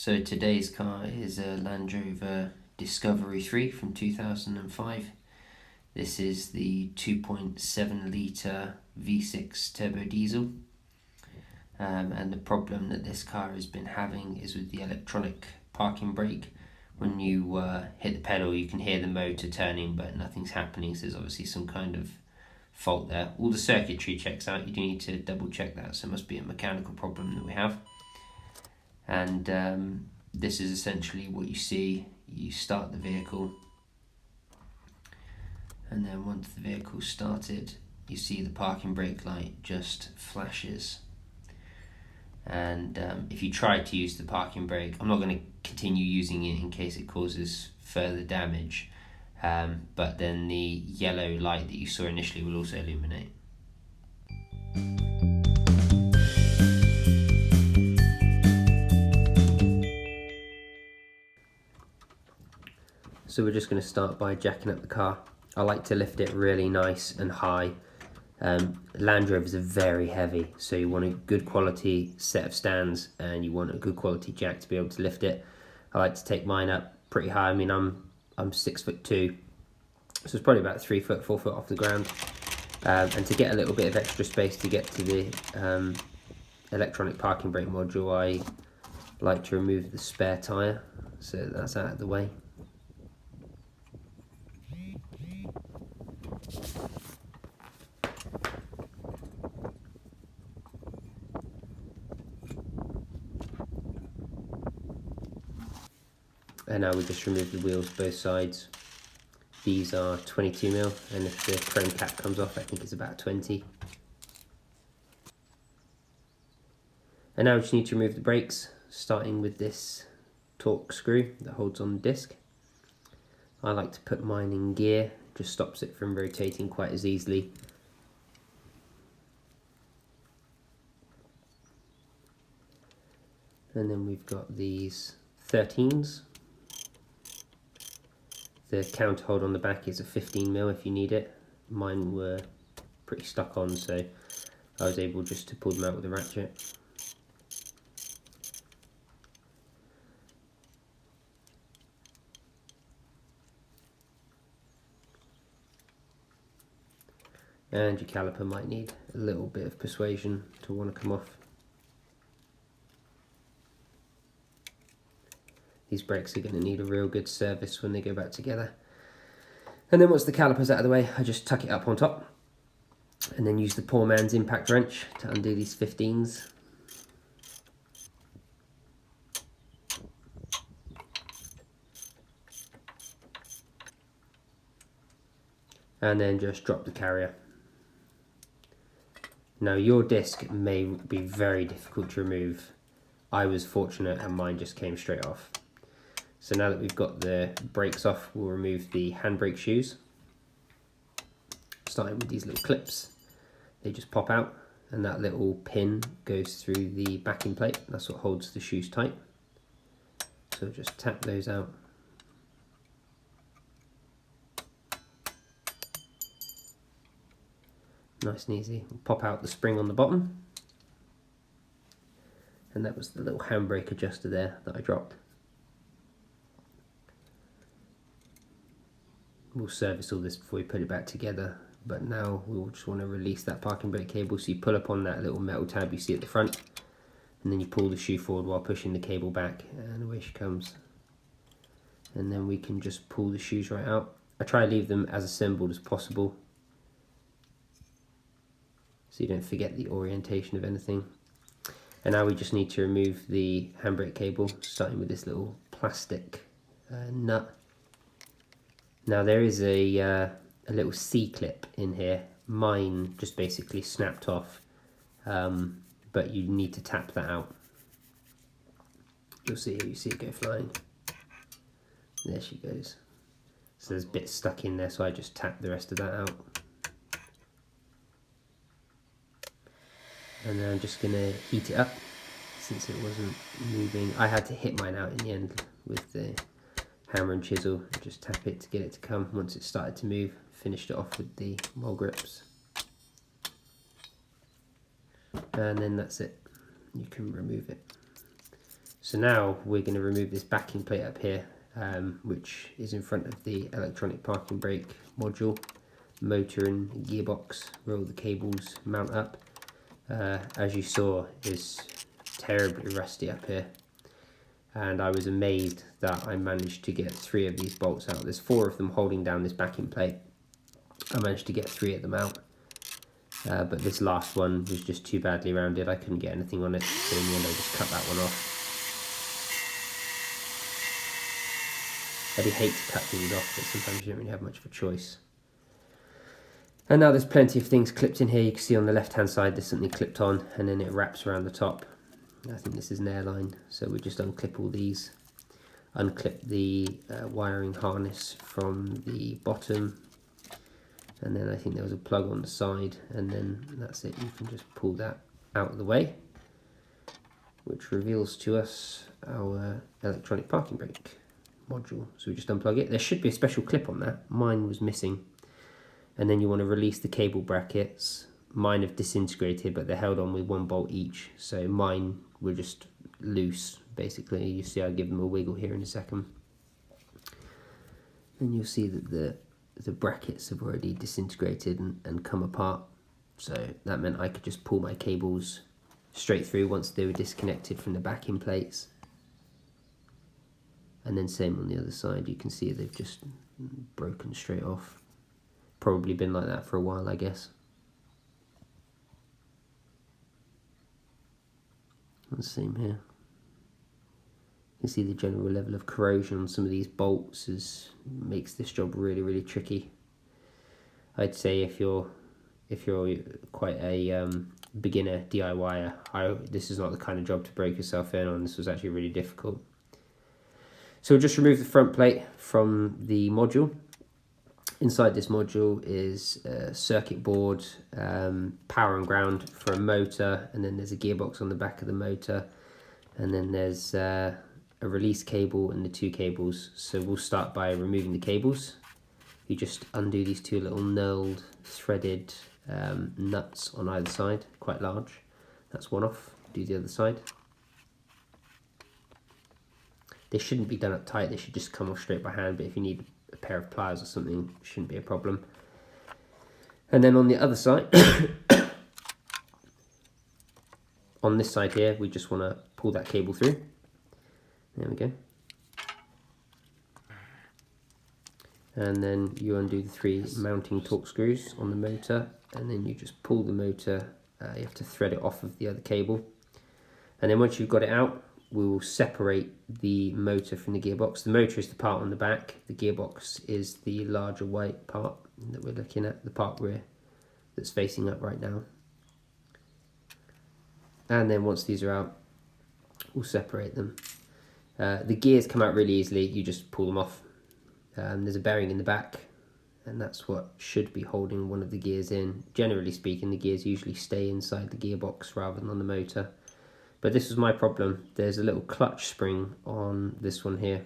So today's car is a Land Rover Discovery 3 from 2005. This is the 2.7 litre V6 turbo diesel. And the problem that this car has been having is with the electronic parking brake. When you hit the pedal, you can hear the motor turning, but nothing's happening, so there's obviously some kind of fault there. All the circuitry checks out, you do need to double check that, so it must be a mechanical problem that we have. And this is essentially what you see. You start the vehicle, and then once the vehicle's started, you see the parking brake light just flashes. And if you try to use the parking brake, I'm not going to continue using it in case it causes further damage, but then the yellow light that you saw initially will also illuminate. So we're just going to start by jacking up the car. I like to lift it really nice and high. Land Rovers are very heavy, so you want a good quality set of stands and you want a good quality jack to be able to lift it. I like to take mine up pretty high. I mean, I'm 6'2", so it's probably about 3 foot, 4 foot off the ground. And to get a little bit of extra space to get to the electronic parking brake module, I like to remove the spare tyre, so that's out of the way. And now we just remove the wheels both sides. These are 22mm, and if the chrome cap comes off, I think it's about 20. And now we just need to remove the brakes, starting with this torque screw that holds on the disc. I like to put mine in gear, just stops it from rotating quite as easily. And then we've got these 13s. The counter hold on the back is a 15mm if you need it. Mine were pretty stuck on, so I was able just to pull them out with a ratchet. And your caliper might need a little bit of persuasion to want to come off. These brakes are going to need a real good service when they go back together. And then once the caliper's out of the way, I just tuck it up on top and then use the poor man's impact wrench to undo these 15s. And then just drop the carrier. Now your disc may be very difficult to remove. I was fortunate and mine just came straight off. So now that we've got the brakes off, we'll remove the handbrake shoes. Starting with these little clips. They just pop out and that little pin goes through the backing plate. That's what holds the shoes tight. So just tap those out. Nice and easy. We'll pop out the spring on the bottom. And that was the little handbrake adjuster there that I dropped. We'll service all this before we put it back together, but now we'll just want to release that parking brake cable. So you pull up on that little metal tab you see at the front, and then you pull the shoe forward while pushing the cable back, and away she comes. And then we can just pull the shoes right out. I try to leave them as assembled as possible, so you don't forget the orientation of anything. And now we just need to remove the handbrake cable, starting with this little plastic nut. Now there is a little C-clip in here. Mine just basically snapped off, but you need to tap that out. You'll see it, you see it go flying. There she goes. So there's bits stuck in there, so I just tapped the rest of that out. And then I'm just going to heat it up, since it wasn't moving. I had to hit mine out in the end with the hammer and chisel, just tap it to get it to come. Once it started to move, finished it off with the mole grips. And then that's it. You can remove it. So now we're going to remove this backing plate up here, which is in front of the electronic parking brake module, motor and gearbox, where all the cables mount up. As you saw, is terribly rusty up here, and I was amazed that I managed to get 3 of these bolts out. There's 4 of them holding down this backing plate. I managed to get 3 of them out, but this last one was just too badly rounded. I couldn't get anything on it, so in the end I just cut that one off. I do hate to cut things off, but sometimes you don't really have much of a choice. And now there's plenty of things clipped in here. You can see on the left hand side there's something clipped on, and then it wraps around the top. I think this is an airline, so we just unclip all these. Unclip the wiring harness from the bottom, and then I think there was a plug on the side, and then that's it. You can just pull that out of the way, which reveals to us our electronic parking brake module. So we just unplug it. There should be a special clip on that. Mine was missing. And then you want to release the cable brackets. Mine have disintegrated, but they're held on with 1 bolt each. So mine were just loose, basically. You see I'll give them a wiggle here in a second. And you'll see that the brackets have already disintegrated and come apart. So that meant I could just pull my cables straight through once they were disconnected from the backing plates. And then same on the other side, you can see they've just broken straight off. Probably been like that for a while, I guess. And the same here. You can see the general level of corrosion on some of these bolts makes this job really, really tricky. I'd say if you're quite a beginner DIYer, this is not the kind of job to break yourself in on. This was actually really difficult. So we'll just remove the front plate from the module. Inside this module is a circuit board, power and ground for a motor, and then there's a gearbox on the back of the motor, and then there's a release cable and the 2 cables. So we'll start by removing the cables. You just undo these 2 little knurled, threaded nuts on either side, quite large. That's one off. Do the other side. They shouldn't be done up tight, they should just come off straight by hand, but if you need a pair of pliers or something, it shouldn't be a problem. And then on the other side, on this side here, we just want to pull that cable through. There we go. And then you undo the 3 mounting torque screws on the motor, and then you just pull the motor, you have to thread it off of the other cable. And then once you've got it out, we will separate the motor from the gearbox. The motor is the part on the back, the gearbox is the larger white part that we're looking at, the part that's facing up right now. And then once these are out, we'll separate them. The gears come out really easily, you just pull them off. There's a bearing in the back, and that's what should be holding one of the gears in. Generally speaking, the gears usually stay inside the gearbox rather than on the motor. But this was my problem. There's a little clutch spring on this one here,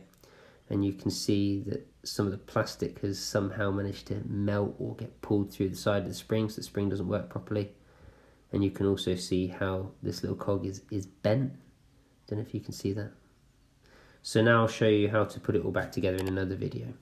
and you can see that some of the plastic has somehow managed to melt or get pulled through the side of the spring, so the spring doesn't work properly. And you can also see how this little cog is bent. Don't know if you can see that. So now I'll show you how to put it all back together in another video.